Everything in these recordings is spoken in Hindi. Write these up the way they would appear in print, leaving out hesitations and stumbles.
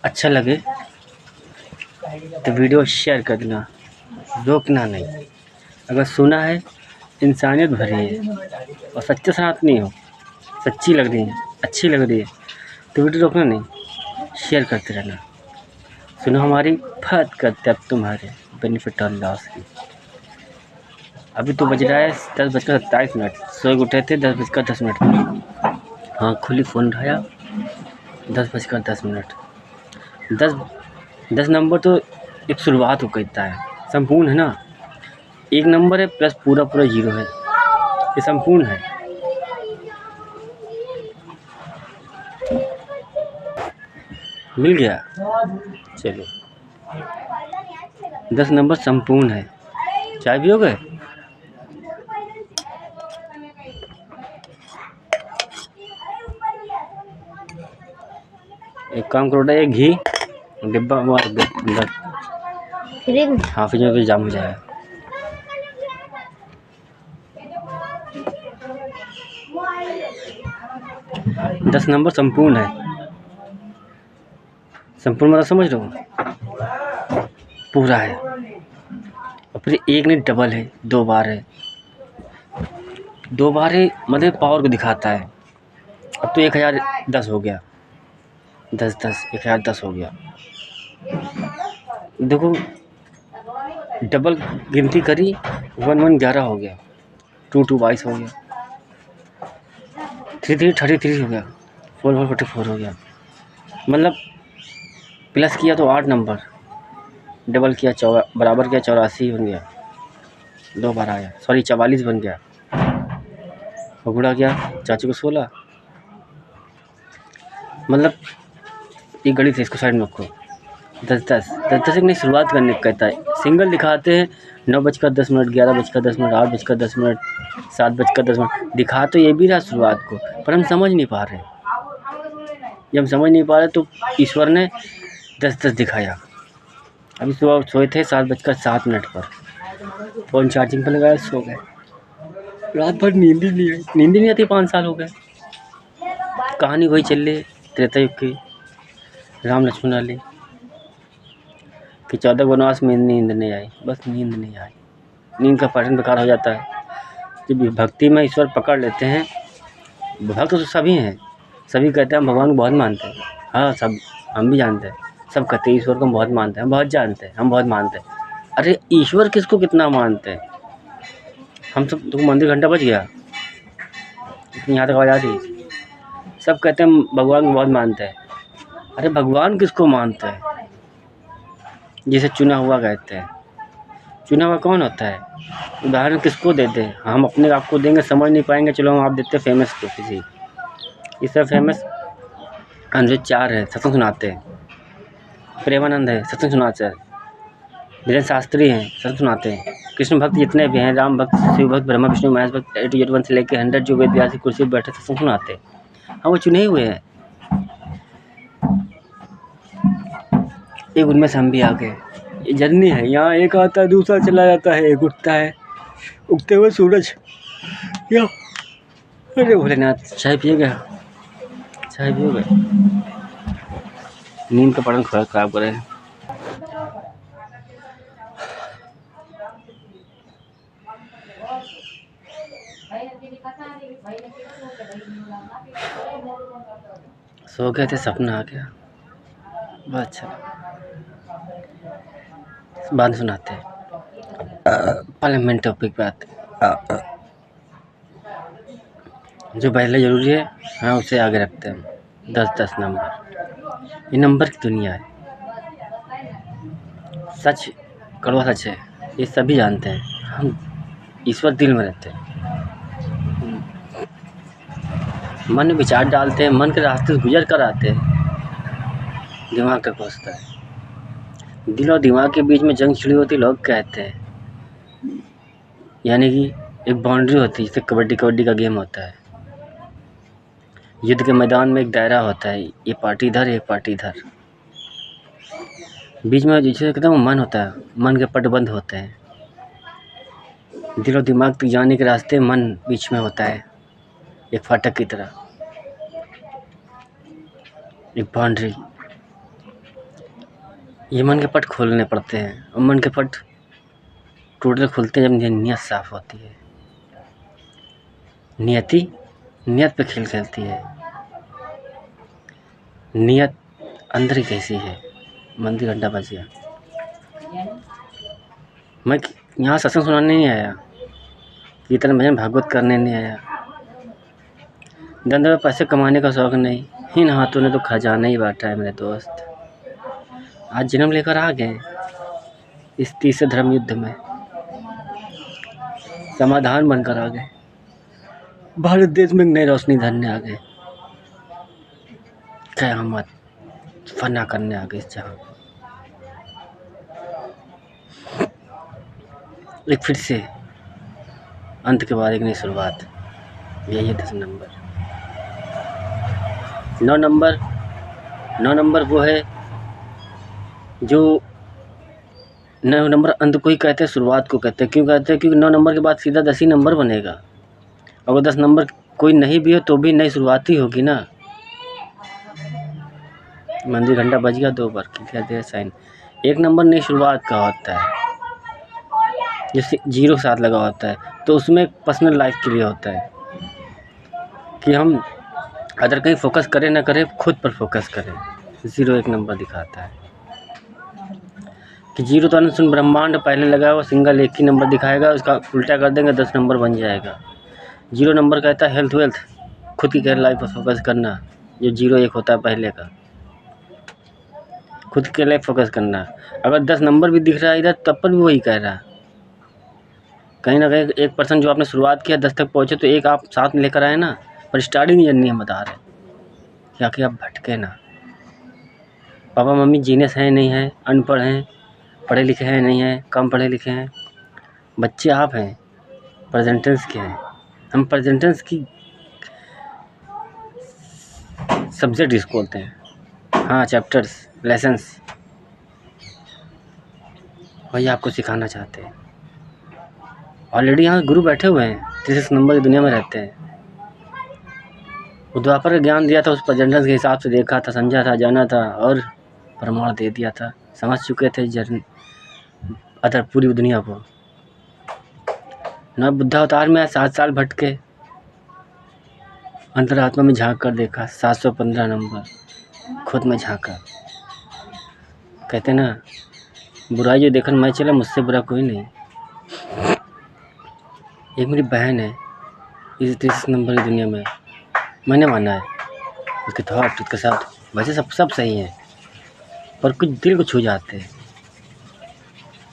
अच्छा लगे तो वीडियो शेयर कर देना, रोकना नहीं। अगर सुना है, इंसानियत भरी है और सच्चे सनातनी हो, सच्ची लग रही है, अच्छी लग रही है तो वीडियो रोकना नहीं, शेयर करते रहना। सुनो हमारी बात करते अब तुम्हारे बेनिफिट और लॉस की। अभी तो बज रहा है 10:27। सोए उठे थे 10:10। हाँ, खुली फ़ोन उठाया 10:10। 10 नंबर तो एक शुरुआत को कहता है, संपूर्ण है ना। एक नंबर है प्लस पूरा पूरा जीरो है, ये संपूर्ण है। मिल गया, चलो 10 नंबर संपूर्ण है। चाय पियोगे? एक काम करो, एक घी डिब्बा अंदर, हाँ फ्रिज में भी जाम हो जाएगा। दस नंबर संपूर्ण है। संपूर्ण मतलब समझ रहे हो, पूरा है। और फिर एक नहीं डबल है, 2 बार है। 2 बार है मतलब पावर को दिखाता है। अब तो 1010 हो गया, 1010 1010 हो गया। देखो डबल गिनती करी, 1 11 हो गया, 2 22 हो गया, 3 3 33 हो गया, 4 4 44 हो गया। मतलब प्लस किया तो 8 नंबर, डबल किया बराबर किया 84 बन गया, 2 बार आया, सॉरी 44 बन गया। और गुणा किया चाची को 16। मतलब एक गणित है, इसको साइड में रखो। 10 एक नहीं शुरुआत करने को कहता है। सिंगल दिखाते हैं 9:10, 11:10, 8:10, 7:10 दिखा तो ये भी रहा शुरुआत को, पर हम समझ नहीं पा रहे। जब हम समझ नहीं पा रहे तो ईश्वर ने 10 दिखाया। अभी सुबह सोए थे 7:07 पर, फ़ोन चार्जिंग पर लगाया, सो गए। रात भर नींद ही नहीं आती, 5 साल हो गए। कहानी वही चल रही, त्रेता युग की, राम लक्ष्मण वाली, कि 14 वनवास में नींद नहीं आई, बस नींद नहीं आई। नींद का पैटर्न बेकार हो जाता है। जब भक्ति में ईश्वर पकड़ लेते हैं, भक्त तो सभी हैं, सभी कहते हैं हम भगवान को बहुत मानते हैं। हाँ, सब हम भी जानते हैं, सब कहते हैं ईश्वर को हम बहुत मानते हैं, हम बहुत जानते हैं, हम बहुत मानते हैं। अरे ईश्वर किसको कितना मानते हैं? हम सब तो मंदिर घंटा बज गया, यहाँ तक आवाज़ आ रही। सब कहते हैं हम भगवान को बहुत मानते हैं। अरे भगवान किसको मानते हैं? जिसे चुना हुआ कहते हैं। चुना हुआ कौन होता है? उदाहरण किसको देते हैं? हम अपने आप को देंगे, समझ नहीं पाएंगे, चलो हम आप देते हैं फेमस को किसी। इस तरह फेमस अनुज 4 है, सत्संग सुनाते हैं। प्रेमानंद है, सत्संग सुनाते हैं। वीरेंद्र शास्त्री हैं, सत्संग सुनाते हैं। कृष्ण भक्त जितने भी हैं, राम भक्त, शिव भक्त, ब्रह्मा विष्णु महेश भक्त, A to Z 1 से लेकर 100 जो वेद व्यास की कुर्सी पर बैठे सत्संग सुनाते हैं। हाँ, वो चुने हुए हैं। एक उनमें से हम भी आ गए। ये जर्नी है, यहाँ एक आता है, दूसरा चला जाता है, एक उठता है, उगते हुए सूरज। या अरे भोलेनाथ, चाय पिएगा? चाय पियोगे? नींद का पैटर्न खराब करे। सो गए थे, सपना आ गया, बहुत अच्छा। बाद में सुनाते हैं, पहले मेन टॉपिक पे आते हैं। जो पहले ज़रूरी है, हाँ उसे आगे रखते हैं। 10 नंबर, ये नंबर की दुनिया है। सच कड़वा सच है, ये सभी जानते हैं। हम ईश्वर दिल में रहते हैं। मन में विचार डालते हैं, मन के रास्ते से गुजर कर आते हैं, दिमाग तक पहुँचता है। दिल और दिमाग के बीच में जंग छिड़ी होती, लोग कहते हैं। यानी कि एक बाउंड्री होती है, जैसे कबड्डी का गेम होता है। युद्ध के मैदान में एक दायरा होता है, ये पार्टी इधर, एक पार्टी इधर। बीच में जिसे कहते हैं मन होता है, मन के पट बंद होते हैं। दिल और दिमाग तक जाने के रास्ते मन बीच में होता है, एक फाटक की तरह, एक बाउंड्री। ये मन के पट खोलने पड़ते हैं, और मन के पट टोटल खुलते हैं जब नीयत साफ होती है। नियत पे खेल खेलती है। नियत अंदर ही कैसी है। मंदिर घंटा बज गया। मैं यहाँ सत्संग सुनाने नहीं आया, कीर्तन भजन भागवत करने नहीं आया। धंधे में पैसे कमाने का शौक नहीं, इन हाथों ने तो खजाना ही बांटा है मेरे दोस्त। आज जन्म लेकर आ गए इस तीसरे धर्म युद्ध में, समाधान बनकर आ गए। भारत देश में नई रोशनी धरने आ गए, क़यामत फना करने आ गए इस जहां। एक फिर से अंत के बाद एक नई शुरुआत। यही है 10 नंबर। 9 नंबर वो है जो 9 नंबर अंत को ही कहते हैं, शुरुआत को कहते हैं। क्यों कहते हैं? क्योंकि 9 नंबर के बाद सीधा 10 ही नंबर बनेगा। अगर 10 नंबर कोई नहीं भी हो तो भी नई शुरुआत ही होगी ना। मंदिर घंटा बज गया 2 बार, किया दे साइन। 1 नंबर नई शुरुआत का होता है, जैसे 0 के साथ लगा होता है, तो उसमें पर्सनल लाइफ के लिए होता है कि हम अदर कहीं फोकस करें ना करें, खुद पर फोकस करें। 0 1 नंबर दिखाता है कि 0 तो अनंत ब्रह्मांड पहले लगा हुआ, सिंगल 1 ही नंबर दिखाएगा, उसका उल्टा कर देंगे 10 नंबर बन जाएगा। 0 नंबर कहता है हेल्थ वेल्थ, खुद की केयर लाइफ पर फोकस करना, जो 0 1 होता है पहले का, खुद के लिए फोकस करना। अगर 10 नंबर भी दिख रहा है इधर, तब पर भी वही कह रहा है। कहीं ना कहीं एक पर्सन जो आपने शुरुआत किया 10 तक पहुँचे, तो एक आप साथ में लेकर आए ना, पर स्टार्टिंग जर्नी हम बता रहे क्या कि आप भटके ना। पापा मम्मी जीनियस हैं नहीं हैं, अनपढ़ हैं, पढ़े लिखे हैं नहीं हैं, कम पढ़े लिखे हैं, बच्चे आप हैं, प्रेजेंटेंस के हैं। हम प्रेजेंटेंस की सब्जेक्ट इसको बोलते हैं, हाँ चैप्टर्स, लेसन्स, वही आपको सिखाना चाहते हैं। ऑलरेडी यहाँ गुरु बैठे हुए हैं, 33 नंबर की दुनिया में रहते हैं। वो द्वापर का ज्ञान दिया था, उस प्रेजेंटेंस के हिसाब से देखा था, समझा था, जाना था और प्रमाण दे दिया था। समझ चुके थे अदर पूरी दुनिया को। न बुद्धा अवतार में 7 साल भटके, अंतरात्मा में झांक कर देखा, 715 नंबर खुद में झांका। कहते ना, बुराई जो देखकर मैं चला, मुझसे बुरा कोई नहीं। एक मेरी बहन है इस 33 नंबर की दुनिया में, मैंने माना है उसके थॉट, उसके शब्द, वैसे सब सही हैं, पर कुछ दिल को छू जाते हैं।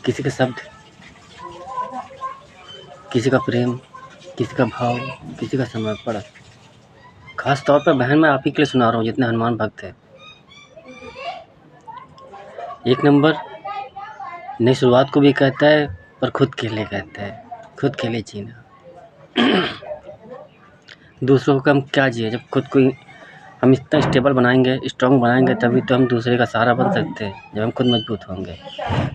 किसी के शब्द, किसी का प्रेम, किसी का भाव, किसी का समर्पण। खास तौर पर बहन मैं आप ही के लिए सुना रहा हूँ जितने हनुमान भक्त हैं। 1 नंबर नई शुरुआत को भी कहता है, पर खुद के लिए कहता है, खुद के लिए जीना। दूसरों को हम क्या जिए, जब खुद को हम इतना स्टेबल बनाएंगे, स्ट्रॉन्ग बनाएंगे, तभी तो हम दूसरे का सहारा बन सकते हैं, जब हम खुद मजबूत होंगे।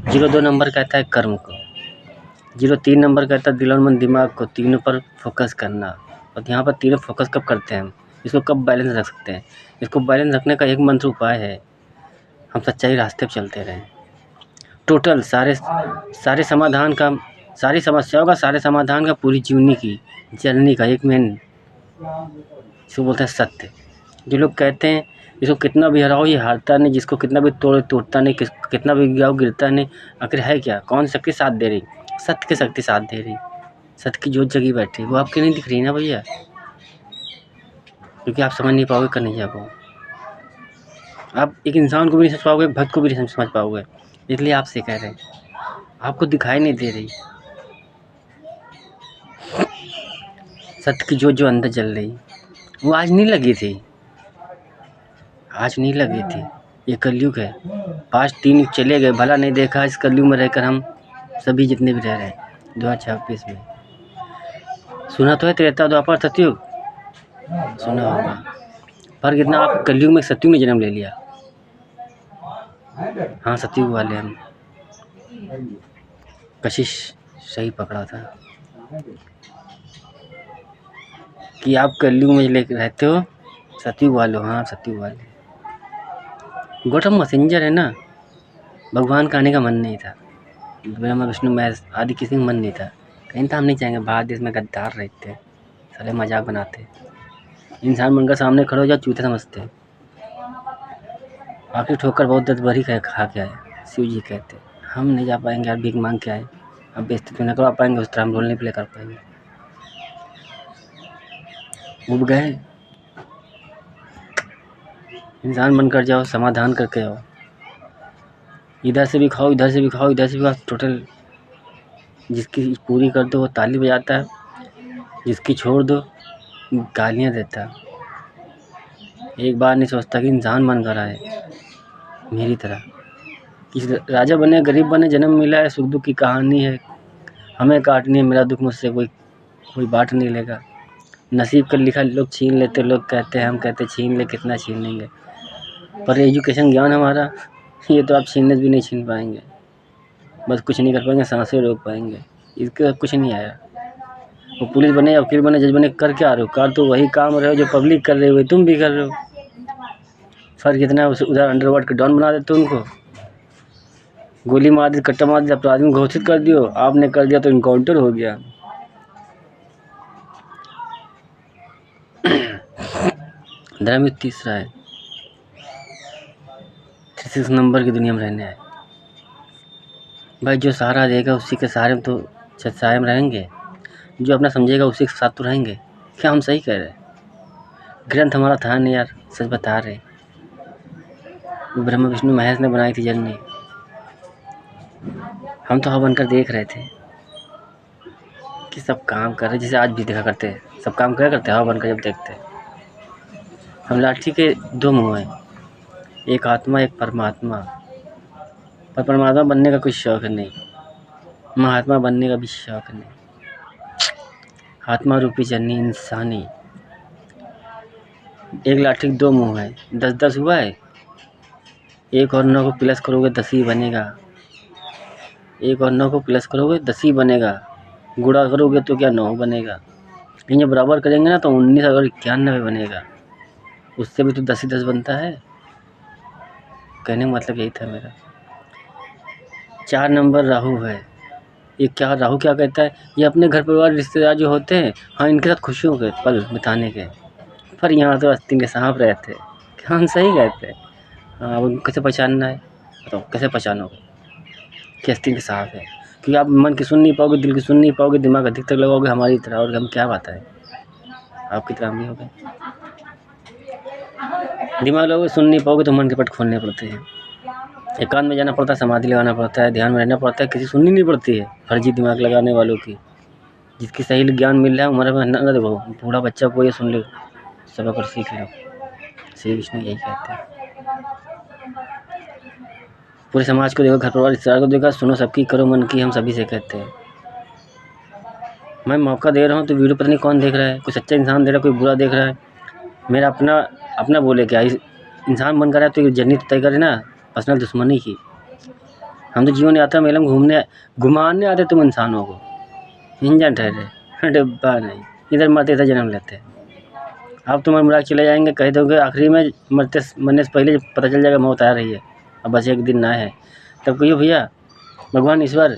0 2 नंबर कहता है कर्म को। 0 3 नंबर कहता है दिल और मन दिमाग को, तीनों पर फोकस करना। और यहाँ पर तीनों फोकस कब करते हैं हम, इसको कब बैलेंस रख सकते हैं? इसको बैलेंस रखने का एक मंत्र उपाय है, हम सच्चाई रास्ते पर चलते रहें। टोटल सारे समाधान का, सारी समस्याओं का, सारे समाधान का, पूरी जीवनी की जर्नी का एक मेन, इसको बोलते हैं सत्य। जो लोग कहते हैं इसको कितना भी हराओ ये हारता नहीं, जिसको कितना भी तोड़ो टूटता नहीं, कितना भी गिराओ गिरता नहीं। आखिर है क्या? कौन शक्ति साथ दे रही? सत्य की शक्ति साथ दे रही। सत्य की जोत जगी बैठी, वो आपकी नहीं दिख रही ना भैया, क्योंकि आप समझ नहीं पाओगे कन्हैया को। आप एक इंसान को भी नहीं समझ पाओगे, भक्त को भी नहीं समझ पाओगे। इसलिए आपसे कह रहे हैं, आपको दिखाई नहीं दे रही सत्य की जोत जो अंदर जल रही, वो आज नहीं लगी थी, आज नहीं लगी थी। ये कलयुग है, 5 3 युग चले गए, भला नहीं देखा इस कलयुग में रहकर हम सभी जितने भी रह रहे हैं 2026 में। सुना तो है त्रेता द्वापर सतयुग, सुना होगा, पर कितना आप कलयुग में सतयुग में जन्म ले लिया। हाँ सतयुग वाले हम, कशिश सही पकड़ा था कि आप कलयुग में ले रहते हो, सतयुग वाले हो। हाँ सतयुग वाले, गौतम मैसेंजर है ना, भगवान का आने का मन नहीं था, ब्रह्मा विष्णु महेश आदि किसी का मन नहीं था। कहीं तो हम नहीं चाहेंगे भारत देश में गद्दार रहते हैं, साले मजाक बनाते। इंसान बनकर सामने खड़े हो जाओ चूते समझते। आखिर ठोकर बहुत दर्द भरी खा के आए, शिव जी कहते हम नहीं जा पाएंगे यार, भीख मांग के आए, अब बेइज्जती तो नहीं करवा पाएंगे, उस तरह हम रोल नहीं प्ले कर पाएंगे। उब गए, इंसान बनकर जाओ, समाधान करके आओ। इधर से भी खाओ, इधर से भी खाओ, इधर से भी खाओ, टोटल जिसकी पूरी कर दो वो ताली बजाता है, जिसकी छोड़ दो गालियाँ देता है। एक बार नहीं सोचता कि इंसान बनकर आए मेरी तरह। किसी राजा बने गरीब बने जन्म मिला है, सुख दुख की कहानी है, हमें काटनी है, मेरा दुख मुझसे कोई बांट नहीं लेगा। नसीब का लिखा लोग छीन लेते, लोग कहते हैं, हम कहते छीन ले, कितना छीन लेंगे, पर एजुकेशन ज्ञान हमारा ये तो आप छीनने भी नहीं छीन पाएंगे, बस कुछ नहीं कर पाएंगे, सांसें रोक पाएंगे, इसके कुछ नहीं आया। वो पुलिस बने या वकील बने, जज बने, कर क्या रहे हो? कर तो वही काम रहे हो जो पब्लिक कर रही हो, तुम भी कर रहे हो। फ़र्क इतना है, उधर अंडरवर्ल्ड के डॉन बना देते उनको, गोली मार दी, कट्टा मार दिया, अपराधी घोषित कर दियो, आपने कर दिया तो इनकाउंटर हो गया। धर्म तीसरा है, 36 नंबर की दुनिया में रहने आए भाई। जो सहारा देगा उसी के सहारे में तो सहारे में रहेंगे, जो अपना समझेगा उसी के साथ तो रहेंगे। क्या हम सही कह रहे हैं? ग्रंथ हमारा था नहीं यार, सच बता रहे। ब्रह्मा विष्णु महेश ने बनाई थी जर्नी, हम तो हवा बनकर देख रहे थे कि सब काम कर रहे, जैसे आज भी देखा करते हैं, सब काम क्या करते हैं हवा बनकर जब देखते हैं। हम लाठी के दो मुँह हैं, एक आत्मा एक परमात्मा, पर परमात्मा बनने का कोई शौक नहीं, महात्मा बनने का भी शौक नहीं। आत्मा रूपी जर्नी इंसानी, एक लाठी के दो मुँह है, 10-10 हुआ है, एक और 9 को प्लस करोगे 10 ही बनेगा, एक और 9 को प्लस करोगे 10 ही बनेगा, गुणा करोगे तो क्या 9 बनेगा, लेकिन जब बराबर करेंगे ना तो 19 और 91 बनेगा, उससे भी तो 10 ही 10 बनता है। कहने का मतलब यही था मेरा। 4 नंबर राहु है, ये क्या राहु क्या कहता है? ये अपने घर परिवार रिश्तेदार जो होते हैं, हाँ इनके साथ खुशियों के पल बिताने के, पर यहाँ तो आस्तीन के सांप रहते हैं। क्या हम सही कहते हैं? हाँ, अब उनको कैसे पहचानना है बताओ, कैसे पहचानोगे कि आस्तीन के सांप है? क्योंकि आप मन की सुन नहीं पाओगे, दिल की सुन नहीं पाओगे, दिमाग अधिकतर लगाओगे हमारी तरह, और हम क्या बात है आपकी तरह हम भी हो गए। दिमाग लगाओगे सुन नहीं पाओगे तो मन के पट खोलने पड़ते हैं, एकांत में जाना पड़ता है, समाधि लगाना पड़ता है, ध्यान में रहना पड़ता है, किसी सुननी नहीं पड़ती है फर्जी दिमाग लगाने वालों की। जिसकी सही ज्ञान मिल रहा है उम्र में न देखो, बूढ़ा बच्चा को ये सुन लो, सब अगर सीख लो। श्री विष्णु यही कहते हैं। पूरे समाज को देखो, घर परिवार रिश्तेदार को देखो, सुनो सबकी, करो मन की, हम सभी से कहते हैं। मैं मौका दे रहा हूँ तो वीडियो पता नहीं कौन देख रहा है, कोई सच्चा इंसान देख रहा है, कोई बुरा देख रहा है। मेरा अपना बोले क्या, इंसान बन कर है तो जर्नी तो तय करे ना, पर्सनल दुश्मनी की। हम तो जीवन यात्रा मेले में घुमाने आते तुम इंसानों को, इंजन ठहरे डिब्बा नहीं, इधर मरते इधर जन्म लेते हैं। आप तुम्हारे मुराद चले जाएंगे, कह दोगे आखिरी में मरने से पहले जब पता चल जाएगा मौत आ रही है, अब बस एक दिन ना है, तब कहियो भैया भगवान ईश्वर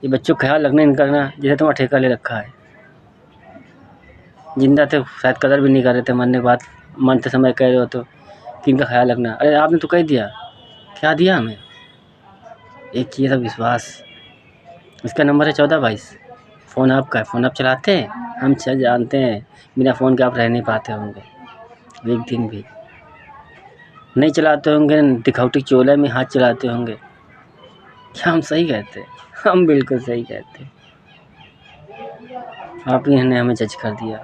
ये बच्चों का ख्याल रखना, इनका करना, जैसे तुम्हारा ठेका ले रखा है। जिंदा थे शायद कदर भी नहीं कर रहे थे, मरने के बाद मरते समय कह रहे हो तो कि इनका ख्याल रखना। अरे आपने तो कह दिया, क्या दिया हमें? एक चीज़ था विश्वास। इसका नंबर है 1422। फ़ोन आपका है, फ़ोन आप चलाते हैं, हम जानते हैं बिना फ़ोन के आप रह नहीं पाते होंगे, एक दिन भी नहीं चलाते होंगे, दिखावटी चोले में हाथ चलाते होंगे। क्या हम सही कहते हैं? हम बिल्कुल सही कहते हैं। आप ही ने हमें जज कर दिया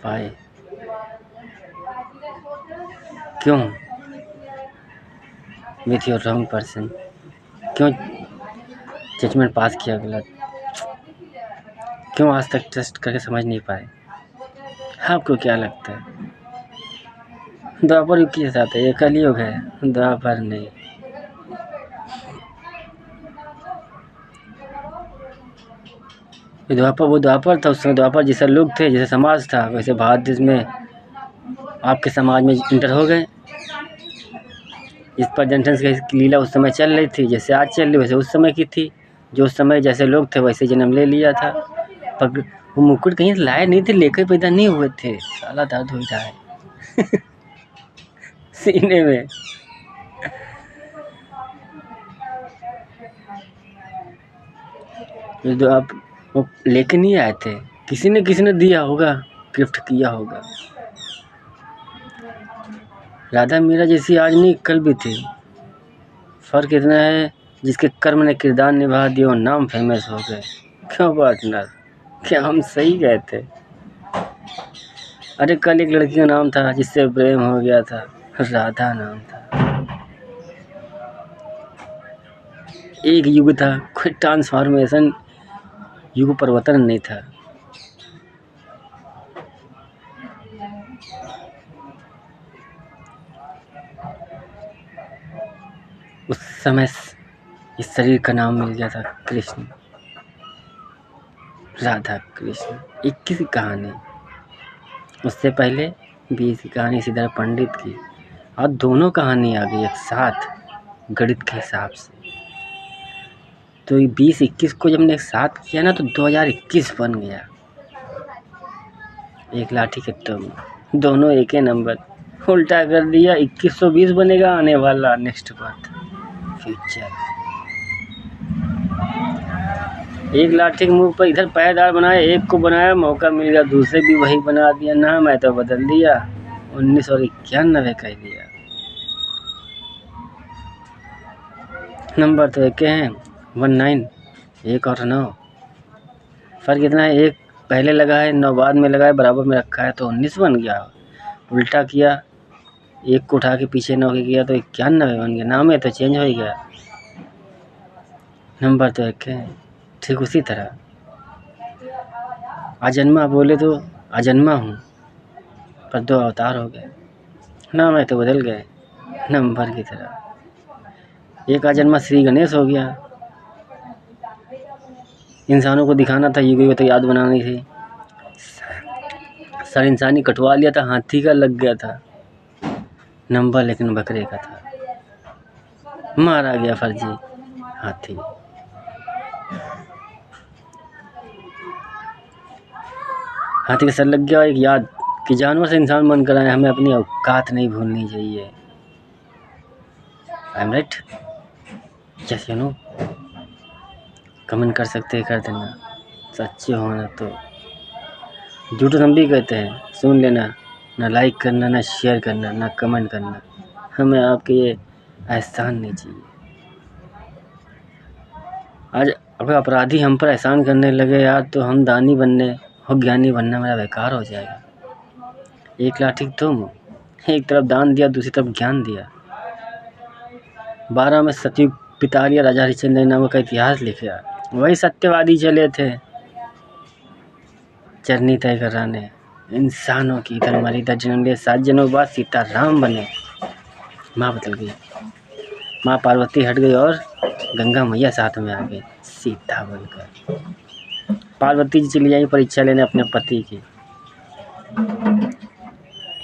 भाई, क्यों? विथ योर रॉन्ग पर्सन, क्यों जजमेंट पास किया गलत? क्यों आज तक टेस्ट करके समझ नहीं पाए? आपको क्या लगता है द्वापर युग के साथ है, ये कलयुग है, द्वापर नहीं। वो द्वापर था, उस समय द्वापर जैसे लोग थे, जैसे समाज था, वैसे भारत देश में आपके समाज में इंटर हो गए। इस पर जनसेंस की लीला उस समय चल रही थी, जैसे आज चल रही वैसे उस समय की थी। जो उस समय जैसे लोग थे वैसे जन्म ले लिया था। पर वो मुकुट कहीं से लाए नहीं थे, लेकर पैदा नहीं हुए थे। साला दर्द हो रहा है सीने में। जो आप वो लेके नहीं आए थे, किसी ने दिया होगा, गिफ्ट किया होगा। राधा मीरा जैसी आज नहीं कल भी थी। फर्क इतना है, जिसके कर्म ने किरदार निभा दिया नाम फेमस हो गए। क्यों पार्टनर, क्या हम सही गए थे? अरे कल एक लड़की का नाम था जिससे प्रेम हो गया था, राधा नाम था। एक युग था, कोई ट्रांसफॉर्मेशन, युग परिवर्तन नहीं था। उस समय इस शरीर का नाम मिल गया था कृष्ण, राधा कृष्ण। 21 की कहानी, उससे पहले 20 की कहानी सीधा पंडित की, और दोनों कहानी आ गई एक साथ गणित के हिसाब से। तो 20-21 को जब हमने एक साथ किया ना तो 2021 बन गया। एक लाठी के तुम दोनों एक ही नंबर, उल्टा कर दिया 2120 बनेगा आने वाला नेक्स्ट बात फ्यूचर। एक लाठी के मुंह पर इधर पैरदार बनाया, एक को बनाया, मौका मिल गया दूसरे भी वही बना दिया ना, मैं तो बदल दिया 1991 कह दिया। नंबर तो एक हैं 19, एक और 9। फर्क इतना है, एक पहले लगा है 9 बाद में लगा है, बराबर में रखा है तो 19 बन गया। उल्टा किया, एक को उठा के पीछे 9 के किया तो 91 बन गया। नाम है तो चेंज हो ही गया, नंबर तो एक है। ठीक उसी तरह अजन्मा बोले तो अजन्मा हूँ, पर 2 अवतार हो गए, नाम है तो बदल गए नंबर की तरह। एक अजन्मा श्री गणेश हो गया, इंसानों को दिखाना था, युग तो याद बनानी थी। सर इंसानी कटवा लिया था, हाथी का लग गया था नंबर, लेकिन बकरे का था, मारा गया फर्जी हाथी। हाथी का सर लग गया, एक याद कि जानवर से इंसान बनकर आए, हमें अपनी औकात नहीं भूलनी चाहिए। I am right? Yes you know? Comment कर सकते हैं, कर देना, सच्चे हो ना तो। झूठ हम भी कहते हैं, सुन लेना, ना लाइक करना, ना शेयर करना, ना कमेंट करना, हमें आपके ये एहसान नहीं चाहिए। आज अगर अपराधी हम पर एहसान करने लगे यार, तो हम दानी बनने और ज्ञानी बनना मेरा बेकार हो जाएगा। एक लाठी तुम, एक तरफ दान दिया, दूसरी तरफ ज्ञान दिया। 12 में सतयुग पिता लिया, राजा हरिश्चंद्र नामक का इतिहास लिखा। वही सत्यवादी चले थे चरनी तय कराने इंसानों की, इधर मरी इधर जन्म लिए, 7 जन्मों बाद सीता राम बने। माँ बदल गई, माँ पार्वती हट गई और गंगा मैया साथ में आ गई सीता बनकर। पार्वती जी चली जाएंगी परीक्षा लेने अपने पति की।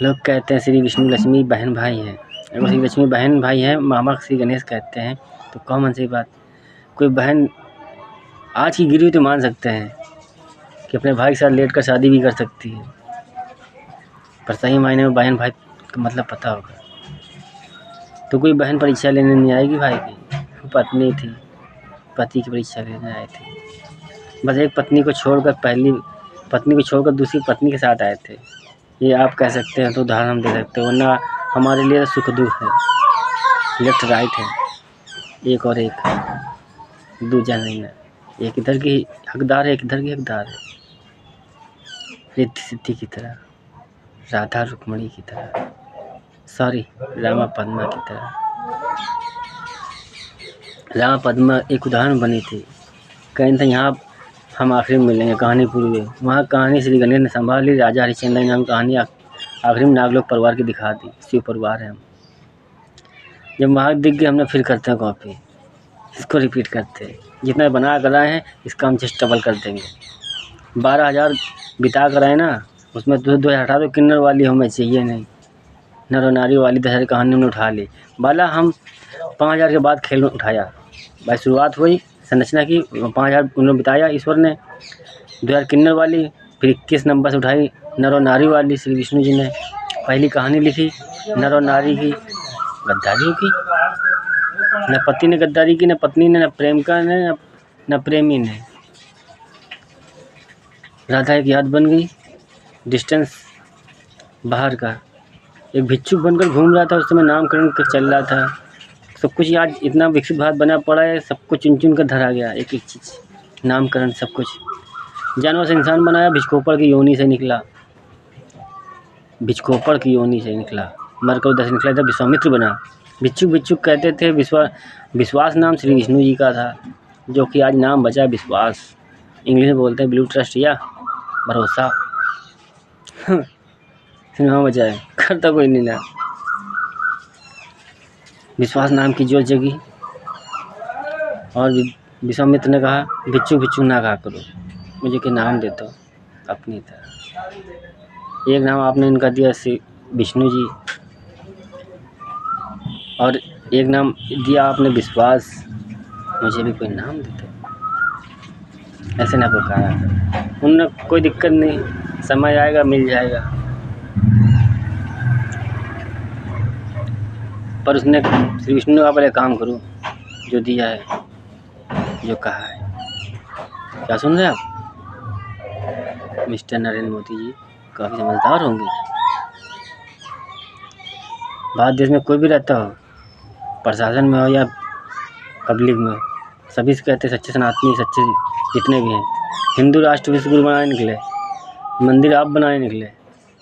लोग कहते हैं श्री विष्णु लक्ष्मी बहन भाई हैं, अगर श्री लक्ष्मी बहन भाई हैं, मामा श्री गणेश कहते हैं, तो कॉमन सी बात, कोई बहन आज की गिरी हुई तो मान सकते हैं कि अपने भाई के साथ लेट कर शादी भी कर सकती है, पर सही मायने में बहन भाई का मतलब पता होगा। तो कोई बहन परीक्षा लेने नहीं आएगी भाई की, पत्नी थी, पति की परीक्षा लेने आए थे। बस एक पत्नी को छोड़कर, पहली पत्नी को छोड़कर दूसरी पत्नी के साथ आए थे, ये आप कह सकते हैं, तो उदाहरण हम दे सकते हैं, वरना हमारे लिए सुख दुख है, लेफ्ट राइट है, एक और एक है, दूजा नहीं है। एक इधर की हकदार है, एक इधर की हकदार है, रिद्धि सिद्धि की तरह, राधा रुक्मणी की तरह, सॉरी रामा पद्मा की तरह। रामा पद्मा एक उदाहरण बनी थी, कहीं था यहाँ हम आखिरी में मिलेंगे, कहानी पूरी हुई, वहाँ कहानी श्री गणेश ने संभाल ली, राजा हरिश्चंद्र नाम कहानी आखिरी में नागलोक परिवार की दिखा दी, शिव परिवार है हम। जब वहाँ दिख गए, हमने फिर करते हैं कॉपी, इसको रिपीट करते हैं, जितना बना कर आए हैं इसका हम जस्ट डबल कर देंगे। 12,000 बिता कर आए ना, उसमें 2,000 हटा दो, किन्नर वाली हमें चाहिए नहीं, नर और नारी वाली दशहरे कहानी उन्होंने उठा ली। बाला हम 5000 के बाद खेल उठाया। भाई शुरुआत हुई, संरचना की, 5000 उन्होंने बिताया ईश्वर ने। 2000 किन्नर वाली, फिर 21 नंबर से उठाई नर और नारी वाली। श्री विष्णु जी ने पहली कहानी लिखी नर और नारी की, गद्दारियों की। न पति ने गद्दारी की, न पत्नी ने, न प्रेमिका ने, न प्रेमी ने। राधा एक याद बन गई, डिस्टेंस बाहर का। एक भिक्षुक बनकर घूम रहा था, उस समय नामकरण चल रहा था। सब कुछ आज इतना विकसित भारत बना पड़ा है, सब कुछ चुन चुन कर धरा गया, एक एक चीज़, नामकरण सब कुछ। जानवर से इंसान बनाया, भिक्षुकोपड़ की योनि से निकला, भिक्षुकोपड़ की योनि से निकला, मरकर उधर से निकला था, विश्वामित्र बना। भिक्षुक भिक्षुक कहते थे, विश्वास नाम श्री विष्णु जी का था, जो कि आज नाम बचा विश्वास। इंग्लिश में बोलते हैं बिलीव, ट्रस्ट या भरोसा। नाम बचा है, करता कोई नहीं ना। विश्वास नाम की जोत जगी और विश्वामित्र ने कहा भिक्षुक भिक्षुक ना कहा करो, मुझे के नाम दे दो अपनी तरह। एक नाम आपने इनका दिया श्री विष्णु जी, और एक नाम दिया आपने विश्वास, मुझे भी कोई नाम दे दो। ऐसे ना पुकारा उन्होंने, कोई दिक्कत नहीं, समय आएगा मिल जाएगा। पर उसने श्री विष्णु का पहले काम करो, जो दिया है, जो कहा है। क्या सुन रहे हैं आप? मिस्टर नरेंद्र मोदी जी काफ़ी समझदार होंगे। भारत देश में कोई भी रहता हो, प्रशासन में हो या पब्लिक में, सभी से कहते सच्चे सनातनी, सच्चे जितने भी हैं। हिंदू राष्ट्र विश्व गुरु बनाने निकले, मंदिर आप बनाने निकले,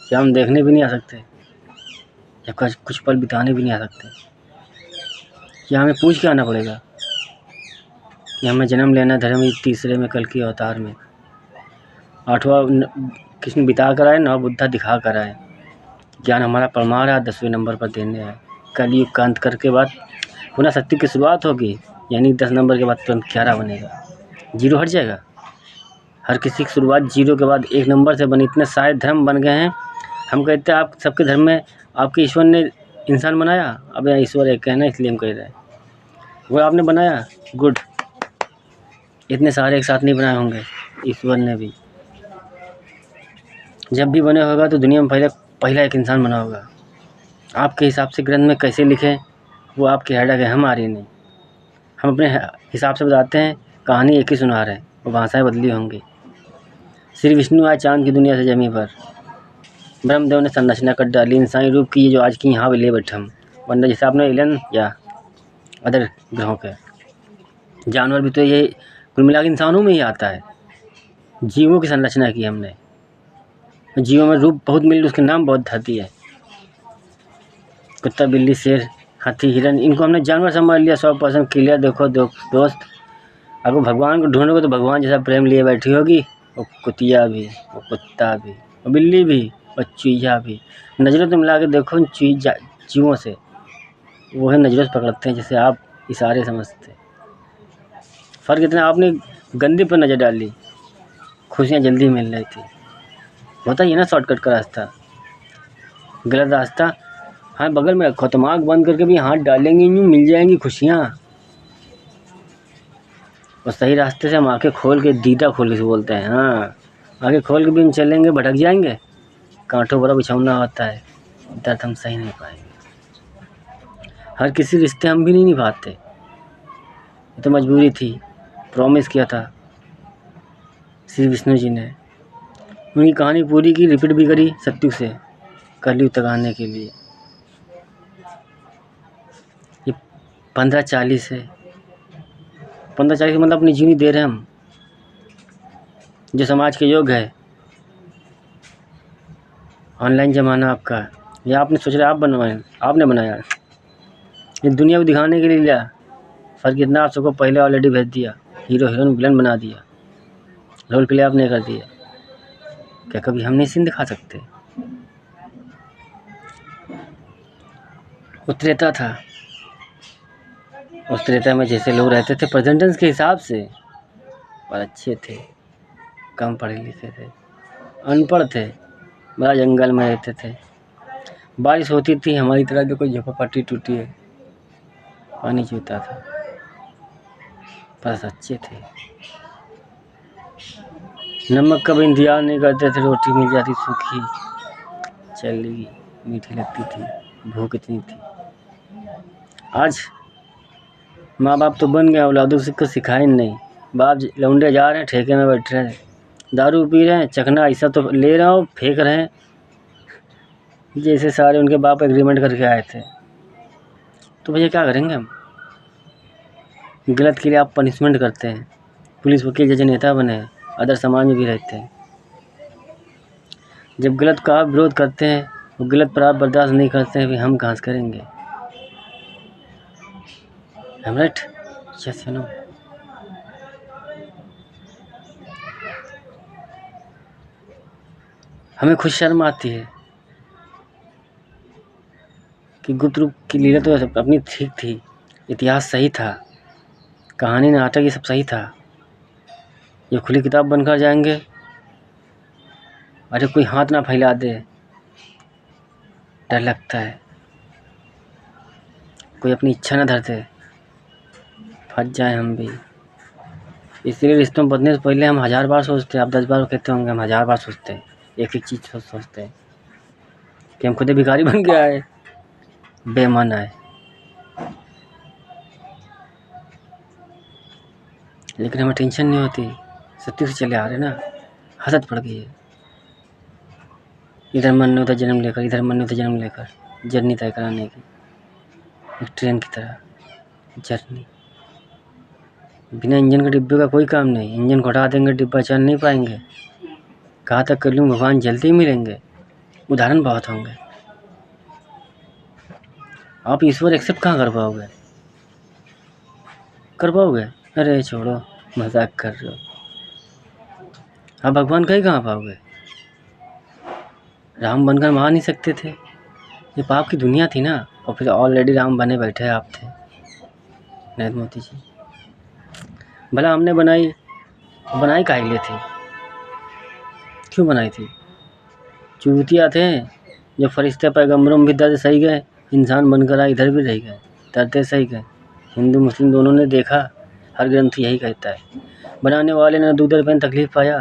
क्या हम देखने भी नहीं आ सकते? या कुछ पल बिताने भी नहीं आ सकते? क्या हमें पूछ के आना पड़ेगा कि हमें जन्म लेना धर्म तीसरे में कल के अवतार में? 8वां कृष्ण बिता कर आए, 9 बुद्धा दिखा कर आए। ज्ञान हमारा परमार है, 10वें नंबर पर देने आए। कलयुग का अंत करके बाद पुनः सत्य की शुरुआत होगी, यानी 10 नंबर के बाद तुरंत 11 बनेगा, 0 हट जाएगा। हर किसी की शुरुआत 0 के बाद 1 नंबर से बनी। इतने सारे धर्म बन गए हैं, हम कहते हैं आप सबके धर्म में आपके ईश्वर ने इंसान बनाया। अब यहाँ ईश्वर एक है ना, इसलिए हम कह रहे हैं वो आपने बनाया, गुड। इतने सारे एक साथ नहीं बनाए होंगे, ईश्वर ने भी। जब भी बने होगा तो दुनिया में पहला एक इंसान बना होगा। आपके हिसाब से ग्रंथ में कैसे लिखें वो आपकी हेडक है, हमारी नहीं। हम अपने हिसाब से बताते हैं, कहानी एक ही सुना रहे हैं, वो भाषाएं बदली होंगी। श्री विष्णु आए चाँद की दुनिया से जमी पर, ब्रह्मदेव ने संरचना कर डाली इंसानी रूप की, ये जो आज की यहाँ भी ले बैठे हम। वरना जैसे आपने एलियन या अदर ग्रहों के जानवर भी, तो ये कुल मिला के इंसानों में ही आता है। जीवों की संरचना की हमने, जीवों में रूप बहुत मिल, उसके नाम बहुत धरती है। कुत्ता, बिल्ली, शेर, हाथी, हिरन, इनको हमने जानवर समझ लिया। 100% क्लियर। देखो दोस्त, अगर भगवान को ढूंढोगे तो भगवान जैसा प्रेम लिए बैठी होगी, वो कुतिया भी, वो कुत्ता भी, वो बिल्ली भी, और चूहिया भी। नज़रों से मिला के देखो इन चूहों से, वो है नज़रों से पकड़ते हैं जैसे आप इशारे समझते। फ़र्क इतना, आपने गंदे पर नज़र डाली, खुशियाँ जल्दी मिल रही थी। होता ही है ना शॉर्टकट का रास्ता, गलत रास्ता। हाँ, बगल में रखो, तो आँख बंद करके भी हाथ डालेंगे, यूँ मिल जाएंगी खुशियाँ। और सही रास्ते से हम आँखें खोल के, दीदा खोल के बोलते हैं, हाँ, आँखें खोल के भी हम चलेंगे, भटक जाएंगे। कांटों पर बिछौना होता है, दर्द हम सही नहीं पाएंगे। हर किसी रिश्ते हम भी नहीं निभाते, ये तो मजबूरी थी, प्रॉमिस किया था श्री विष्णु जी ने। उनकी कहानी पूरी की, रिपीट भी करी सत्युग से कलयुग तक आने के लिए। ये 1540 है, 1540 मतलब अपनी जीवनी दे रहे हैं हम, जो समाज के योग है। ऑनलाइन ज़माना आपका, या आपने सोच रहा आप बनवाएं, आपने बनाया, ये दुनिया को दिखाने के लिए लिया। फ़र्क इतना, आप सबको पहले ऑलरेडी भेज दिया, हीरो हीरोइन विलन बना दिया, रोल प्ले आपने कर दिया। क्या कभी हम नहीं सीन दिखा सकते? वो त्रेता था, उस त्रेता में जैसे लोग रहते थे प्रेजेंटेंस के हिसाब से, और अच्छे थे, कम पढ़े लिखे थे, अनपढ़ थे, बड़ा जंगल में रहते थे। बारिश होती थी हमारी तरह, देखो झोपड़पट्टी टूटी है, पानी चूता था, बस अच्छे थे। नमक का भी इंतजार नहीं करते थे, रोटी मिल जाती सूखी चलेगी, मीठी लगती थी, भूख इतनी थी। आज माँ बाप तो बन गए, औलादों से कुछ सिखाए नहीं। बाप लौंडे जा रहे हैं, ठेके में बैठ रहे हैं, दारू पी रहे हैं, चखना ऐसा तो ले रहा हूँ, फेंक रहे हैं जैसे सारे उनके बाप एग्रीमेंट करके आए थे। तो भैया क्या करेंगे हम? गलत के लिए आप पनिशमेंट करते हैं, पुलिस वकील जज नेता बने हैं, अदर समाज में भी रहते हैं। जब गलत का विरोध करते हैं, वो गलत पर आप बर्दाश्त नहीं करते हैं, फिर हम कहाँ से करेंगे? राइट? Yes you know. हमें खुद शर्म आती है कि गुप्त रूप की लीला तो अपनी ठीक थी, इतिहास सही था, कहानी नाटक ये सब सही था। ये खुली किताब बनकर जाएंगे, अरे कोई हाथ ना फैला दे, डर लगता है, कोई अपनी इच्छा ना धरते, फंस जाए हम भी। इसलिए रिश्तों बदलने से पहले हम 1000 बार सोचते हैं। आप 10 बार कहते होंगे, हम 1000 बार सोचते हैं, एक एक चीज़ सोचते हैं कि हम खुद भिखारी बन के आए, बेईमान आए। लेकिन हमें टेंशन नहीं होती, सत्य से चले आ रहे ना, आदत पड़ गई है। इधर मन नहीं होता जन्म लेकर, इधर मन नहीं होता जन्म लेकर, जर्नी तय कराने की, एक ट्रेन की तरह जर्नी। बिना इंजन के डिब्बे का कोई काम नहीं, इंजन को हटा देंगे डिब्बा चल नहीं पाएंगे। कहाँ तक कर लूँ, भगवान जल्दी ही मिलेंगे, उदाहरण बहुत होंगे। आप ईश्वर एक्सेप्ट कहाँ कर पाओगे? कर पाओगे? अरे छोड़ो, मजाक कर रहे हो। आप भगवान कहीं कहाँ पाओगे? राम बनकर मान नहीं सकते थे, ये पाप की दुनिया थी ना। और फिर ऑलरेडी राम बने बैठे आप थे नरेंद्र मोदी जी। भला हमने बनाई काहे लिए थी? क्यों बनाई थी? चूतिया थे जो फरिश्ते पैगंबरों में भी दर्द सही गए, इंसान बनकर आए इधर भी रह गए, दर्द सही गए। हिंदू मुस्लिम दोनों ने देखा, हर ग्रंथ यही कहता है। बनाने वाले ने दूध पे तकलीफ पाया,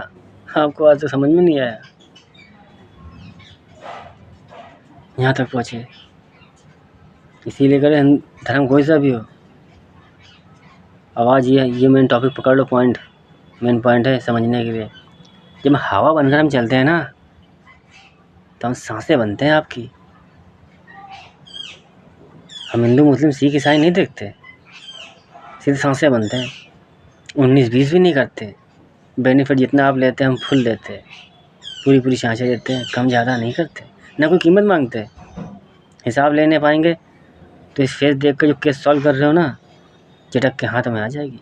आपको आज तक समझ में नहीं आया, यहाँ तक पहुँचे। इसीलिए करें, धर्म कोई सा भी हो, आवाज़ ये मेन टॉपिक पकड़ लो, मेन पॉइंट है समझने के लिए। जब हवा बनकर हम चलते हैं ना, तो हम सांसें बनते हैं आपकी। हम हिंदू मुस्लिम सिख ईसाई नहीं देखते, सीधे सांसें बनते हैं। 19-20 भी नहीं करते, बेनिफिट जितना आप लेते हैं हम फुल देते हैं, पूरी सांसें देते हैं, कम ज़्यादा नहीं करते, ना कोई कीमत मांगते। हिसाब लेने पाएंगे तो इस फेस देख कर जो केस सॉल्व कर रहे हो ना, झटक के हाथ में आ जाएगी।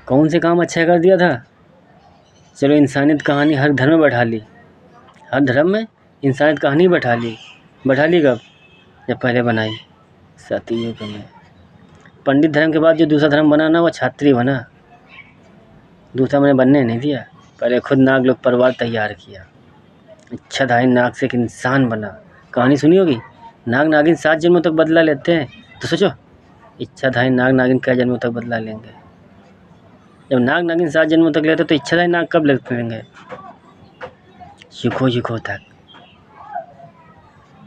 कौन से काम अच्छा कर दिया था? चलो इंसानियत कहानी हर धर्म में बैठा ली, हर धर्म में इंसानियत कहानी बैठा ली कब? जब पहले बनाई सतयुग में। पंडित धर्म के बाद जो दूसरा धर्म बना ना, वो क्षत्रिय बना। दूसरा मैंने बनने नहीं दिया, पहले खुद नाग लोग परिवार तैयार किया, इच्छाधारी नाग से एक इंसान बना। कहानी सुनी होगी, नाग नागिन 7 जन्मों तक बदला लेते हैं। तो सोचो, इच्छाधारी नाग नागिन क्या जन्मों तक बदला लेंगे? जब नाग नागिन 7 जन्मों तक लेते तो इच्छाधारी नाग कब लेंगे? युगों तक।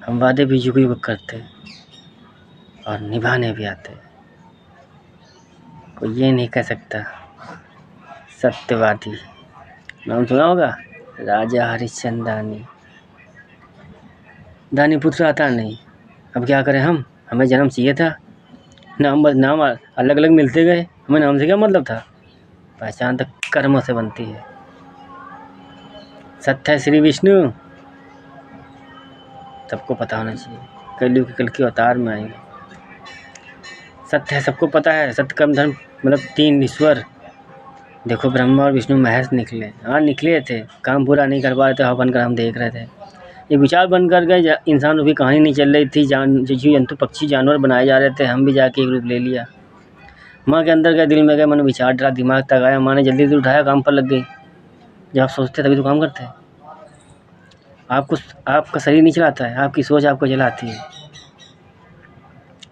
हम वादे भी युग करते और निभाने भी आते। कोई ये नहीं कह सकता सत्यवादी। नाम सुना होगा, राजा हरिश्चंद्र दानी पुत्र आता नहीं। अब क्या करें हम? हमें जन्म चाहिए था, नाम अलग अलग मिलते गए, हमें नाम से क्या मतलब था? पहचान तो कर्मों से बनती है। सत्य है श्री विष्णु, सबको पता होना चाहिए, कलयुग कल के अवतार में आएंगे। सत्य है, सबको पता है, सत्य कर्म धर्म मतलब 3 ईश्वर। देखो ब्रह्मा और विष्णु महेश निकले, हाँ निकले थे, काम पूरा नहीं कर पा रहे थे, हवा बनकर हम देख रहे थे। एक विचार बनकर गए, इंसानों की कहानी नहीं चल रही थी, जीव जंतु पक्षी जानवर बनाए जा रहे थे, हम भी जाके एक रूप ले लिया। माँ के अंदर गए, दिल में गए, मन विचार डाला, दिमाग तक आया, माँ ने जल्दी उठाया, काम पर लग गई। जब आप सोचते हैं तभी तो काम करते हैं। आपका शरीर नहीं चलाता है, आपकी सोच आपको चलाती है।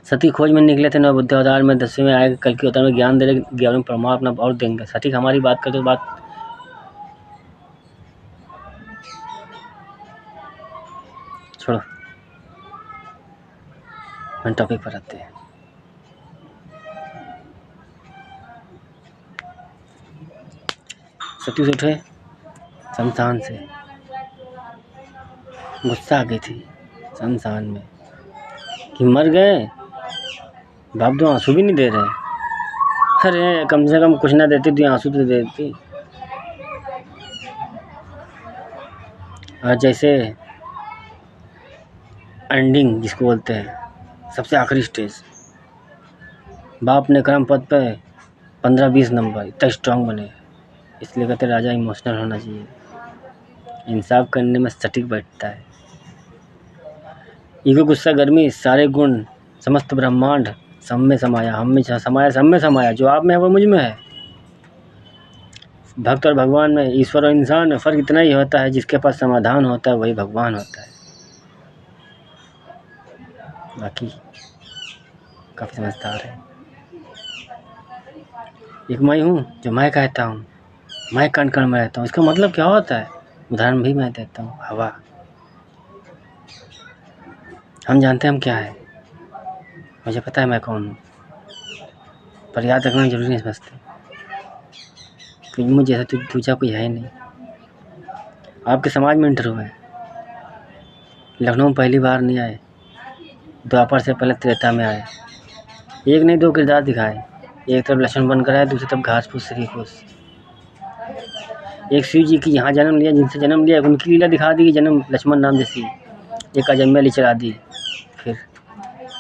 सती खोज में निकले थे 9 बुद्धे अवतार में, 10वें में आए कल के अवतार में ज्ञान दे रहे, 11वें परमात्मा और देंगे। सटीक हमारी बात करते तो बात छोड़ो, हम टॉपिक पर आते हैं। सती उठे शमशान से, गुस्सा आ गई थी शमशान में कि मर गए, बाप तो आंसू भी नहीं दे रहे। अरे कम से कम कुछ ना देती थी, आंसू तो देती। और जैसे एंडिंग जिसको बोलते हैं, सबसे आखिरी स्टेज, बाप ने क्रम पद पे 15-20 नंबर, इतना स्ट्रांग बने। इसलिए कहते राजा इमोशनल होना चाहिए, इंसाफ करने में सटीक बैठता है। ईगो, गुस्सा, गर्मी, सारे गुण, समस्त ब्रह्मांड सब में समाया, हम में समाया, सब में समाया। जो आप में है वो मुझ में है। भक्त और भगवान में, ईश्वर और इंसान में फ़र्क इतना ही होता है, जिसके पास समाधान होता है वही भगवान होता है। बाकी काफ़ी समझदार है। एक मैं हूँ जो मैं कहता हूँ, मैं कण कण में रहता हूँ। इसका मतलब क्या होता है? उदाहरण भी मैं देता हूँ, हवा। हम जानते हैं हम क्या है, मुझे पता है मैं कौन हूँ, पर याद रखना जरूरी नहीं समझते, क्योंकि मुझे जैसा दूसरा कोई है नहीं। आपके समाज में इंटर हुए, लखनऊ में पहली बार नहीं आए, द्वापर से पहले त्रेता में आए। एक नहीं 2 किरदार दिखाए, एक तरफ लक्ष्मण बनकर आए, दूसरी तरफ घास फूस श्रीफूस। एक शिव जी की यहाँ जन्म लिया, जिनसे जन्म लिया उनकी लीला दिखा दी कि जन्म लक्ष्मण नाम जैसी, एक अजम्य ली चला दी। फिर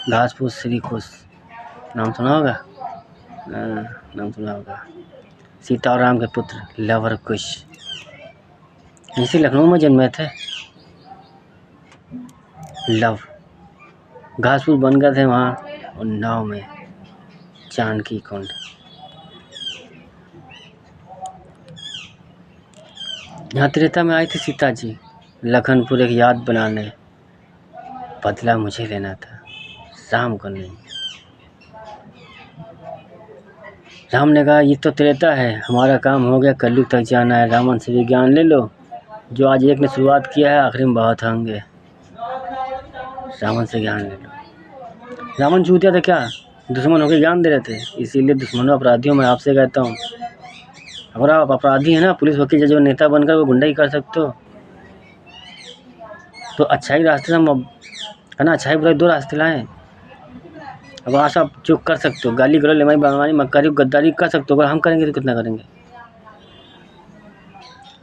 घास फूस श्रीफूस, नाम सुना होगा? नाम सुना होगा। सीता और राम के पुत्र लव और कुश, इसी लखनऊ में जन्मे थे। लव, घास फूस बन गए थे वहाँ, और नाव में जानकी कुंड। यहाँ त्रेता में आई थी सीता जी, लखनपुर एक याद बनाने, बदला मुझे लेना था, राम को नहीं। राम ने कहा ये तो त्रेता है, हमारा काम हो गया, कलयुग तक जाना है, रावण से भी ज्ञान ले लो, जो आज एक ने शुरुआत किया है आखिरी में बहुत होंगे, रावण से ज्ञान ले लो। रावण चूतिया था क्या? दुश्मन होकर ज्ञान दे रहे थे। इसीलिए दुश्मनों अपराधियों में आपसे कहता हूँ, अगर आप अपराधी हैं ना, पुलिस वकील जज और नेता बनकर वो गुंडा ही कर सकते हो, तो अच्छाई रास्ते से हम है ना, अच्छाई बुराई 2 रास्ते लाएं। अब आज आप जो कर सकते हो, गाली गलौज, लेमाई बदमाशी, मक्कारी, गद्दारी कर सकते हो, अगर हम करेंगे तो कितना करेंगे?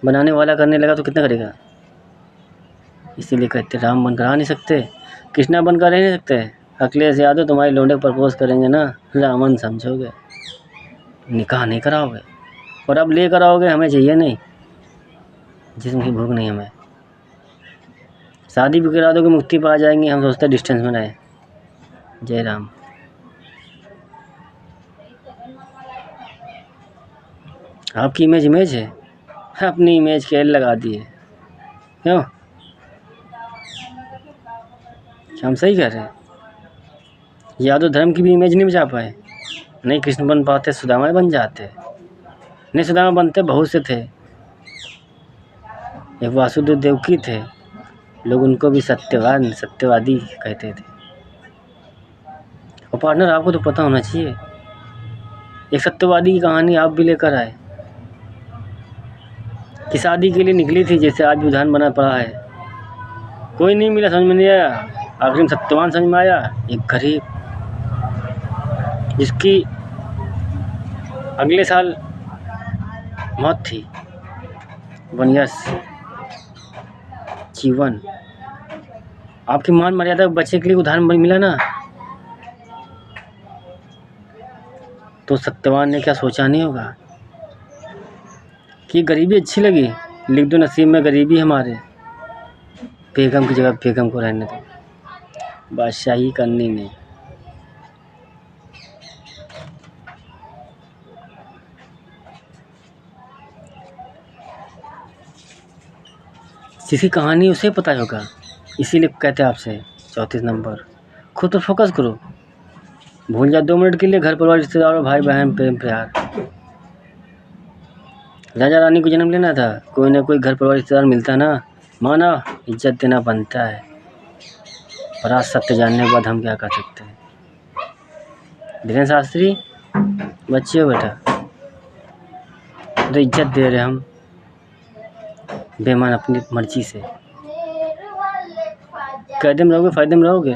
बनाने वाला करने लगा तो कितना करेगा? इसीलिए कहते राम बनकर आ नहीं सकते, कृष्णा बनकर रह नहीं सकते। अखिलेश यादव तुम्हारी लौंडे प्रपोज करेंगे ना, रावण समझोगे, निकाह नहीं कराओगे, और अब ले कराओगे, हमें चाहिए नहीं, जिस्म की भूख नहीं हमें। शादी भी करा दोगे मुक्ति पा जाएंगे, हम सोचते डिस्टेंस में रहे। जय राम। आपकी इमेज है, अपनी इमेज के लगा दिए, क्यों? हम सही कह रहे हैं? यादव धर्म की भी इमेज नहीं बचा पाए, नहीं कृष्ण बन पाते, सुदामा बन जाते, नहीं सुदामा बनते, बहुत से थे। एक वासुदेव देवकी थे, लोग उनको भी सत्यवादी कहते थे। और पार्टनर आपको तो पता होना चाहिए, एक सत्यवादी की कहानी आप भी लेकर आए, कि शादी के लिए निकली थी, जैसे आज भी उदाहरण बना पड़ा है, कोई नहीं मिला, समझ में नहीं आया, आखिर में सत्यवान समझ में आया, एक गरीब जिसकी अगले साल मौत थी, 1 ईयर्स जीवन, आपकी मान मर्यादा बच्चे के लिए उदाहरण मिला ना, तो सत्यवान ने क्या सोचा नहीं होगा कि गरीबी अच्छी लगी, लिख दो नसीब में गरीबी हमारे, बेगम की जगह बेगम को रहने दो, बादशाही करनी नहीं। जिसकी कहानी उसे पता होगा, इसीलिए कहते हैं आपसे 34 नंबर। खुद पर फोकस करो, भूल जाओ 2 मिनट के लिए घर परिवार रिश्तेदार और भाई बहन प्रेम प्यार। राजा रानी को जन्म लेना था, कोई ना कोई घर परिवार रिश्तेदार मिलता ना, माना इज्जत देना बनता है। और आज सत्य जानने के बाद हम क्या कर सकते हैं। धीरेन्द्र शास्त्री बच्चे हो बेटा, तो इज्जत दे रहे हम बेमान अपनी मर्जी से। कैदे में रहोगे फायदे में रहोगे।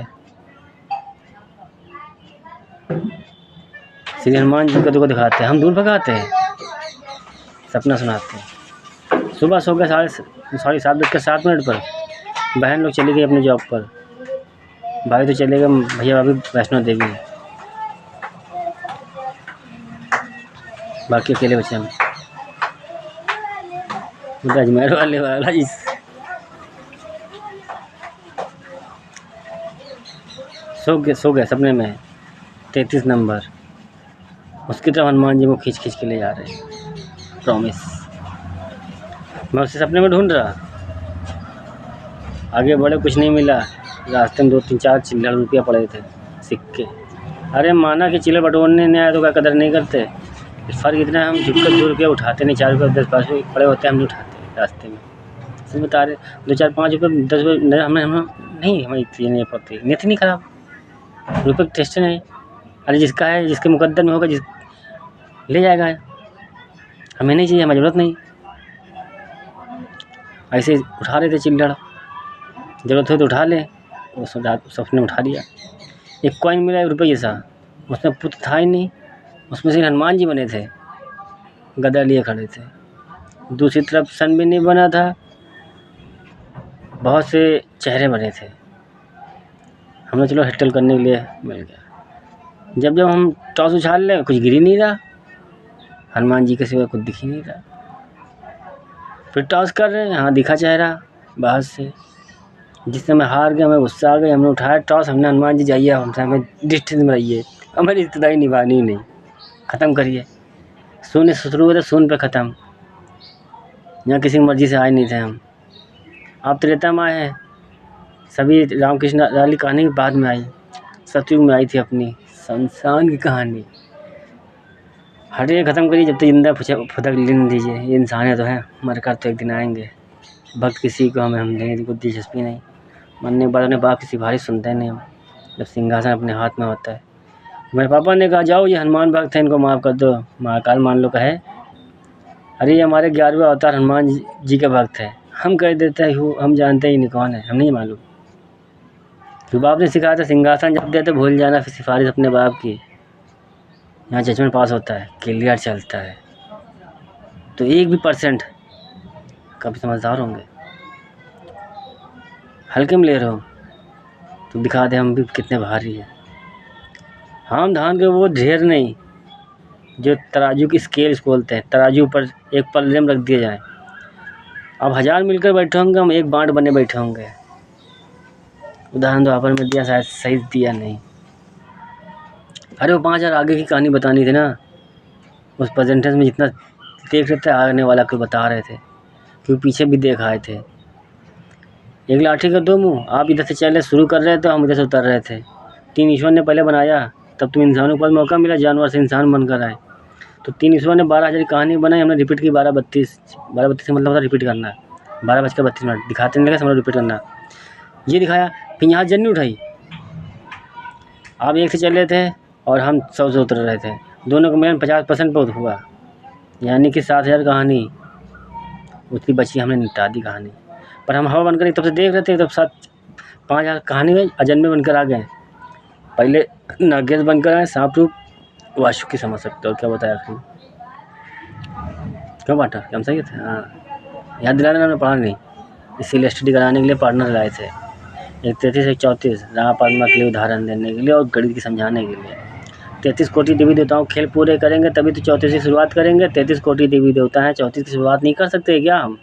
श्री हनुमान जी को दिखाते हैं, हम दूर भगाते हैं, सपना सुनाते हैं। सुबह सो गए 7:07 पर, बहन लोग चली गई अपनी जॉब पर, भाई तो चले गए भैया भाभी वैष्णो देवी, बाकी अकेले बचे हम। अजमेर वाला जी सो गए सपने में 33 नंबर, उसकी तरफ हनुमान जी को खींच के ले जा रहे हैं। प्रॉमिस मैं उसे सपने में ढूंढ रहा, आगे बढ़े कुछ नहीं मिला, रास्ते में 2-3-4 चिल्लर रुपया पड़े थे सिक्के। अरे माना कि चिल्लर बटोरने नहीं आया तो क्या कदर नहीं करते। फ़र्क इतना है हम झुककर 2 रुपया उठाते नहीं, 4 रुपये 10 पैसे पड़े होते हैं हम नहीं उठाते रास्ते में। सच बता रहे 2-4-5 रुपये 10 रुपये हमें नहीं इतनी नहीं पड़ती, नीयत नहीं खराब, रुपये टेस्ट नहीं। अरे जिसका है जिसके मुकद्दर में होगा जिस ले जाएगा, हमें नहीं चाहिए, हमें ज़रूरत नहीं। ऐसे उठा रहे थे चिल्लड़, ज़रूरत हो तो उठा ले, सबने उठा लिया। एक कॉइन मिला 1 रुपये जैसा, उसमें पुत्र था ही नहीं, उसमें से हनुमान जी बने थे, गदा लिए खड़े थे। दूसरी तरफ सन भी नहीं बना था, बहुत से चेहरे बने थे। हमने चलो हेटल करने के लिए मिल गया। जब हम टॉस उछाल लें कुछ गिर ही नहीं रहा, हनुमान जी के सिवा कुछ दिख ही नहीं रहा। फिर टॉस कर रहे हैं, हाँ दिखा चेहरा बाहर से। जिस समय हार गए हमें गुस्सा आ गया, हमने उठाया टॉस, हमने हनुमान जी जाइए हमसे, हमें डिस्टेंस में रहिए, हमारी रिश्तेदारी निभानी नहीं, ख़त्म करिए। शून्य से शुरू हुआ था, शून्य पे ख़त्म। यहाँ किसी की मर्ज़ी से आए नहीं थे हम। आप त्रेता में आए हैं, सभी रामकृष्ण वाली कहानी बाद में आई, सतयुग में आई थी अपनी शमशान की कहानी। हटिए ख़त्म करिए, जब तक जिंदा फुदक लेने दीजिए। ये इंसान है तो है, मर कर तो एक दिन आएंगे। भक्त किसी को हम देने की कोई दिलचस्पी नहीं, मरने के बाद अपने बाप की सिफारिश सुनते नहीं हम, जब सिंहासन अपने हाथ में होता है। मेरे पापा ने कहा जाओ ये हनुमान भक्त है, इनको माफ़ कर दो, महाकाल मान लो कहे अरे ये हमारे 11वें अवतार हनुमान जी के भक्त है। हम कह देते हैं हम जानते ही नहीं कौन है, हम नहीं मालूम। तो बाप ने सिखाया था सिंहासन जब देते भूल जाना, फिर सिफारिश अपने बाप की। यहाँ जजमेंट पास होता है, क्लियर चलता है। तो 1% कभी समझदार होंगे, हल्के में ले रहे हो तो दिखा दे हम भी कितने भारी है। हम धान के वो ढेर नहीं जो तराजू की स्केल बोलते हैं, तराजू पर एक पल्ले में रख दिए जाए। अब 1000 मिलकर बैठे होंगे, हम एक बांट बने बैठे होंगे। उदाहरण द्वापर में दिया, शायद सही दिया नहीं। अरे वो 5000 आगे की कहानी बतानी थी ना, उस प्रेजेंटेशन में जितना देख रहे थे आने वाला को बता रहे थे, क्योंकि पीछे भी देख आए थे। एक लाठी का 2 मुँह, आप इधर से चले शुरू कर रहे थे, हम इधर से उतर रहे थे। 3 ईश्वर ने पहले बनाया, तब तुम इंसानों को मौका मिला जानवर से इंसान बनकर आए। तो 3 ईश्वर ने 12,000 की कहानी बनाई, हमने रिपीट की 12-32 का मतलब होता रिपीट करना, 12:32 दिखाते नहीं लगे, समझ रिपीट करना। ये दिखाया, फिर यहाँ जन्नी उठाई, आप 1 से चल रहे थे और हम 100 से उतर रहे थे, दोनों का मिलन 50% पर हुआ, यानी कि 7,000 कहानी उसकी बची, हमने निपटा दी कहानी। पर हम हवा बनकर एक तब से देख रहे थे, तब 5,000 कहानी में अजन्मे बनकर आ गए। पहले नागेश बनकर आए, सांप रूप वाशु की समझ सकते हो। क्या बताया आखिर क्यों बांटा, हम सही थे। हाँ याद दिलाने हमने पढ़ा नहीं, इसीलिए स्टडी कराने के लिए पार्टनर लाए थे। एक 33 एक 34 राम पद्मा के लिए उदाहरण देने के लिए और गणित की समझाने के लिए। 33 कोटि देवी देवताओं खेल पूरे करेंगे तभी तो 34 की शुरुआत करेंगे। 33 कोटि देवी देवता हैं, 34 की शुरुआत नहीं कर सकते क्या हम?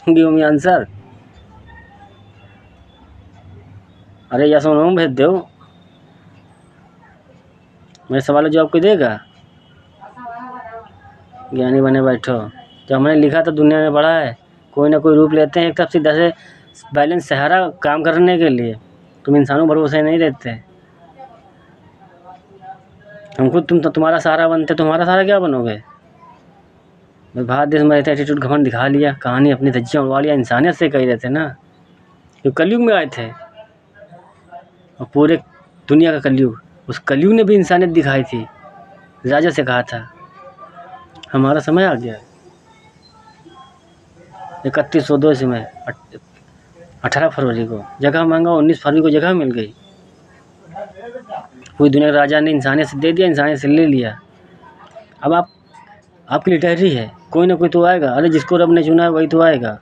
Give me answer. अरे या सुनो भेज दो, मेरे सवाल का जवाब कोई देगा? ज्ञानी बने बैठो, जो हमने लिखा था दुनिया में पढ़ा है, कोई ना कोई रूप लेते हैं, एक तरफ सीधा से बैलेंस सहारा काम करने के लिए। तुम इंसानों भरोसे नहीं रहते। हम खुद तुम्हारा सहारा बनते, तुम्हारा सहारा क्या बनोगे? भाई भारत देश में रहते एटीट्यूड घमंड दिखा लिया, कहानी अपनी धज्जियाँ उड़वा लिया। इंसानियत से कही रहते ना, जो कलयुग में आए थे और पूरे दुनिया का कलयुग, उस कलयुग ने भी इंसानियत दिखाई थी। राजा से कहा था हमारा समय आ गया है। 3102 में 18 फरवरी को जगह मांगा, 19 फरवरी को जगह मिल गई। पूरी दुनिया के राजा ने इंसानियत से दे दिया, इंसानियत से ले लिया। अब आपकी लिटरेरी है, कोई ना कोई तो आएगा। अरे जिसको रब ने चुना है वही तो आएगा।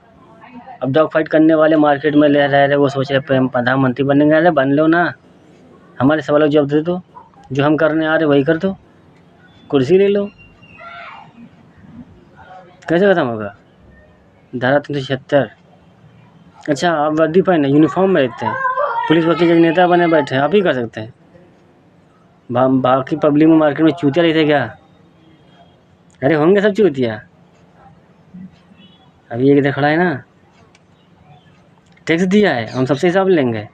अब डॉग फाइट करने वाले मार्केट में ले रहे, वो सोच रहे प्रधानमंत्री बनेंगे। अरे बन लो ना, हमारे सवालों का जवाब दे दो, जो हम करने आ रहे वही कर दो, कुर्सी ले लो। कैसे खत्म होगा? धारा 376। अच्छा, आप वर्दी पहने यूनिफॉर्म में रहते हैं, पुलिस वकील जज नेता बने बैठे हैं, आप ही कर सकते हैं। बाकी पब्लिक में मार्केट में चूतिया रहते क्या? अरे होंगे सब चूतिया। अभी एक इधर खड़ा है ना, टैक्स दिया है, हम सबसे हिसाब लेंगे।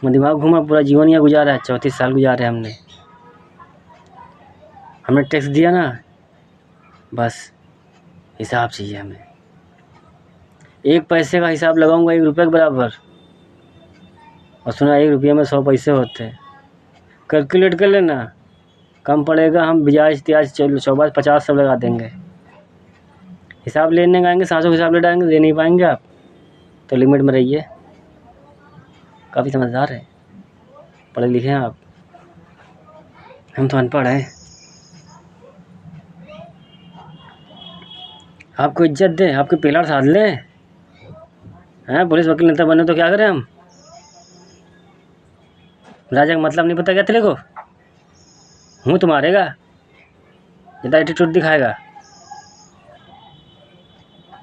दिमाग घूमा, पूरा जीवन यहाँ गुजारा है, 34 साल गुजारे हमने टैक्स दिया ना, बस हिसाब चाहिए हमें। 1 पैसे का हिसाब लगाऊंगा 1 रुपये के बराबर, और सुना 1 रुपये में 100 पैसे होते हैं। कैलकुलेट कर लेना, कम पड़ेगा, हम ब्याज त्याज 50 सब लगा देंगे। हिसाब लेने आएंगे, सांसों का हिसाब ले डालेंगे, दे नहीं पाएंगे आप तो लिमिट में रहिए। काफ़ी समझदार है, पढ़े लिखे हैं आप, हम तो अनपढ़ हैं। आपको इज्जत दें, आपके पिलर साध लें हैं। पुलिस वकील नेता बने तो क्या करें हम? राजा का मतलब नहीं पता क्या तेरे को? मुँह तो मारेगा, ज़्यादा एटीट्यूड दिखाएगा,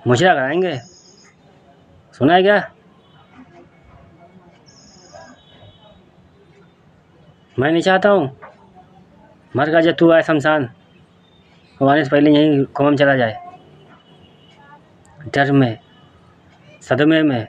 मुझरा कराएंगे। सुना है क्या? मैं नहीं चाहता हूँ मर का जब तू आए शमशान, आने से पहले यहीं कौम चला जाए, डर में, सदमे में।